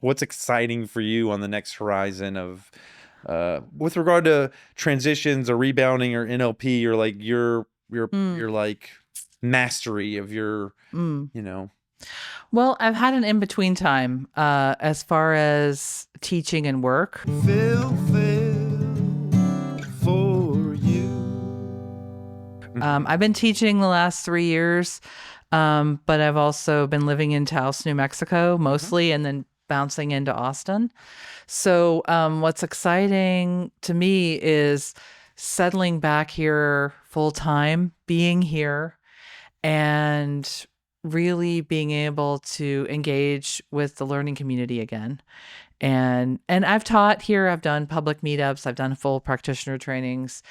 what's exciting for you on the next horizon of with regard to transitions or rebounding or NLP or like your like mastery of your, Mm. you know. Well, I've had an in-between time as far as teaching and work. For you. I've been teaching the last 3 years, but I've also been living in Taos, New Mexico mostly, and then bouncing into Austin. So what's exciting to me is settling back here full time, being here, and really being able to engage with the learning community again. And I've taught here, I've done public meetups, I've done full practitioner trainings.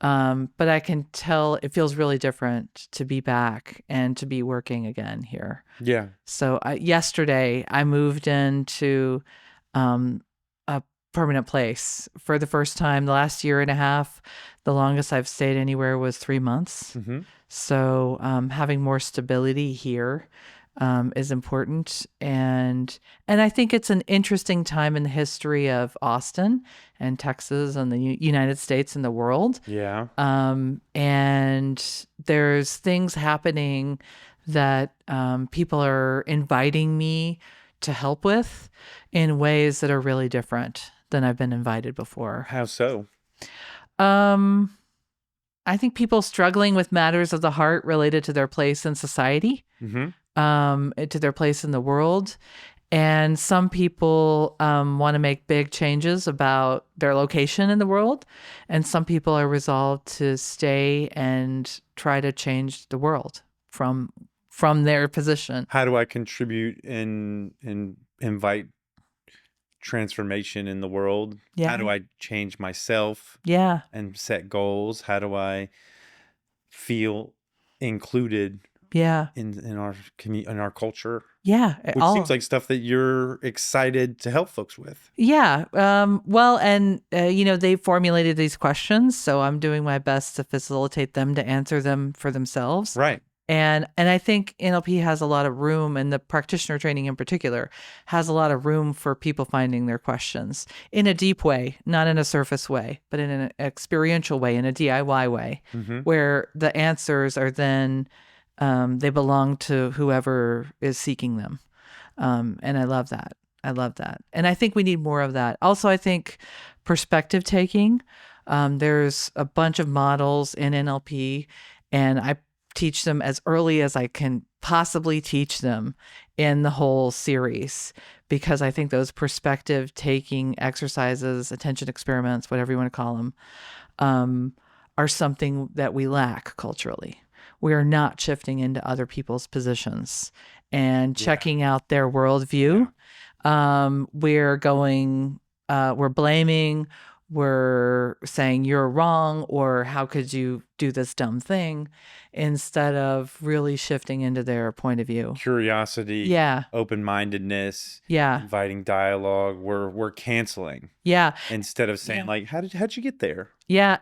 But I can tell it feels really different to be back and to be working again here. Yeah. So yesterday I moved into a permanent place for the first time. The last year and a half, the longest I've stayed anywhere was 3 months. So having more stability here is important, and I think it's an interesting time in the history of Austin and Texas and the United States and the world. Yeah. And there's things happening that people are inviting me to help with in ways that are really different than I've been invited before. How so? I think people struggling with matters of the heart related to their place in society, to their place in the world. And some people want to make big changes about their location in the world. And some people are resolved to stay and try to change the world from their position. How do I contribute and invite transformation in the world? Yeah. How do I change myself? Yeah. And set goals? How do I feel included? Yeah. In our in our culture? Yeah. Which seems like stuff that you're excited to help folks with. Yeah. Well, and they formulated these questions, so I'm doing my best to facilitate them to answer them for themselves. Right. And I think NLP has a lot of room, and the practitioner training in particular has a lot of room for people finding their questions in a deep way, not in a surface way, but in an experiential way, in a DIY way, where the answers are then, they belong to whoever is seeking them. And I love that. I love that. And I think we need more of that. Also, I think perspective taking, there's a bunch of models in NLP, and I teach them as early as I can possibly teach them in the whole series, because I think those perspective taking exercises, attention experiments, whatever you want to call them, are something that we lack culturally. We are not shifting into other people's positions and checking out their worldview. We're going, we're blaming, we're saying you're wrong, or how could you do this dumb thing, instead of really shifting into their point of view. Curiosity, open-mindedness, inviting dialogue. We're canceling. Instead of saying like, how'd you get there? Yeah.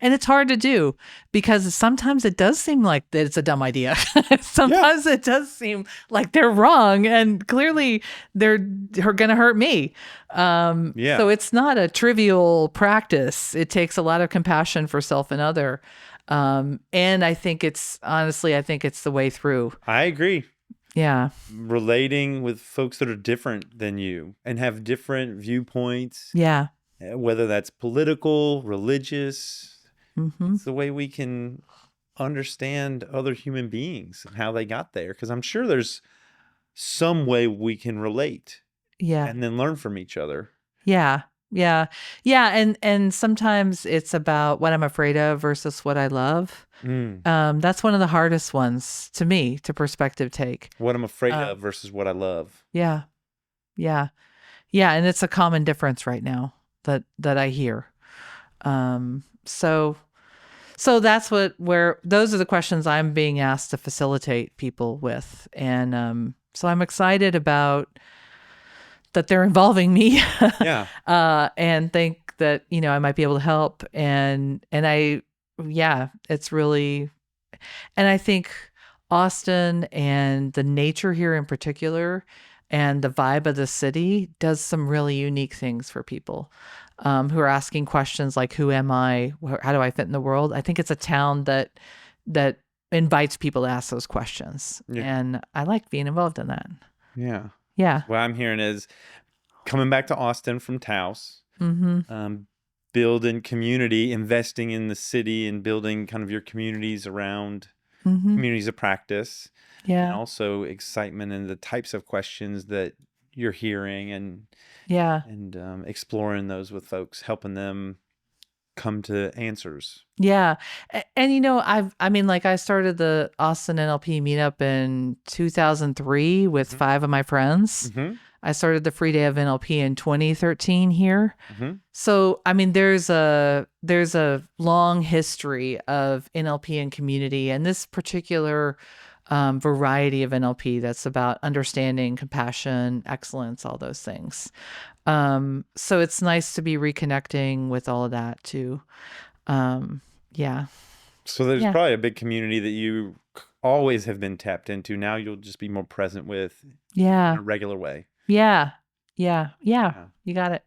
And it's hard to do because sometimes it does seem like that it's a dumb idea. Sometimes it does seem like they're wrong, and clearly they're going to hurt me. So it's not a trivial practice. It takes a lot of compassion for self and other. And I think it's the way through. I agree. Yeah. Relating with folks that are different than you and have different viewpoints. Yeah. Whether that's political, religious, it's the way we can understand other human beings and how they got there. Because I'm sure there's some way we can relate. And then learn from each other. Yeah. And sometimes it's about what I'm afraid of versus what I love. That's one of the hardest ones to me to perspective take. What I'm afraid of versus what I love. Yeah. And it's a common difference right now that I hear. So that's where those are the questions I'm being asked to facilitate people with. And so I'm excited about that they're involving me. And think that, I might be able to help. And it's really, and I think Austin and the nature here in particular, and the vibe of the city does some really unique things for people who are asking questions like, "Who am I? How do I fit in the world?" I think it's a town that invites people to ask those questions, Yeah. and I like being involved in that. Yeah. Yeah. What I'm hearing is coming back to Austin from Taos, Mm-hmm. building community, investing in the city, and building kind of your communities around Mm-hmm. communities of practice, and Yeah. also excitement in the types of questions that you're hearing, Yeah. and exploring those with folks, helping them come to answers. Yeah. And like I started the Austin NLP Meetup in 2003 with Mm-hmm. 5 of my friends. Mm-hmm. I started the free day of NLP in 2013 here. Mm-hmm. So, I mean, there's a long history of NLP and community, and this particular variety of NLP that's about understanding, compassion, excellence, all those things. So it's nice to be reconnecting with all of that too. Yeah. So there's Yeah. probably a big community that you always have been tapped into. Now you'll just be more present with in Yeah. a regular way. Yeah. Yeah. Yeah. Yeah. You got it.